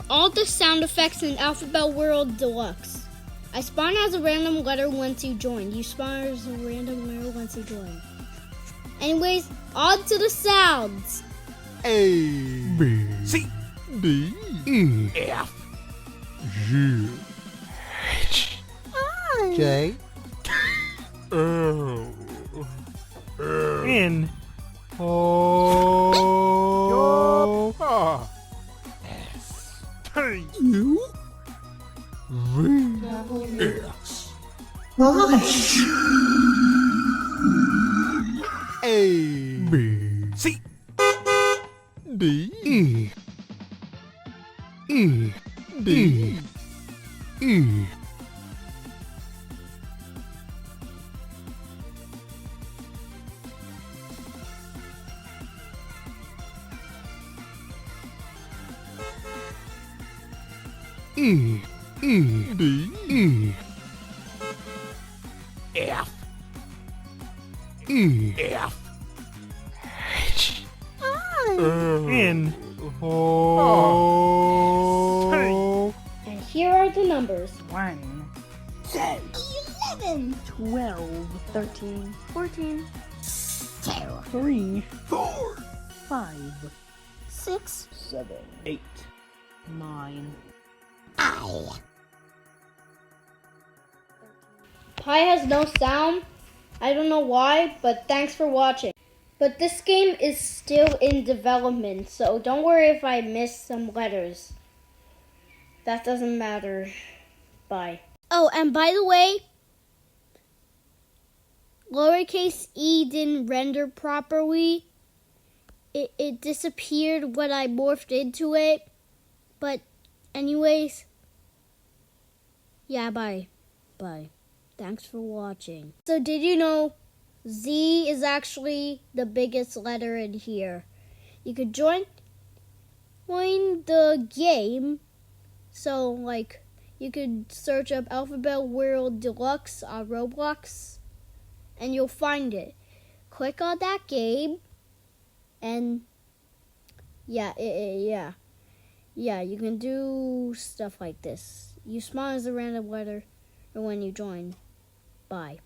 All the sound effects in Alphabet World Deluxe. I spawn as a random letter once you join. You spawn as a random letter once you join. Anyways, on to the sounds. A, B, C, D, E, F, G, H, I, J, O, N, O, R, S, T, U, V, X, A, B, C, D, E, E, D, E. E, E, D, E, F, E, F, H, I, N, O, And here are the numbers. 1, 10, 11, 12, 13, 14, 3, 4, 5, 6, 7, 8, 9. Pi has no sound. I don't know why, but thanks for watching. But this game is still in development, so don't worry if I miss some letters. That doesn't matter. Bye. Oh, and by the way, lowercase e didn't render properly. It disappeared when I morphed into it. But anyways, yeah, bye. Bye. Thanks for watching. So did you know Z is actually the biggest letter in here? You could join the game. So like you could search up Alphabet World Deluxe on Roblox and you'll find it. Click on that game and yeah, you can do stuff like this. You spawn as a random letter or when you join. Bye.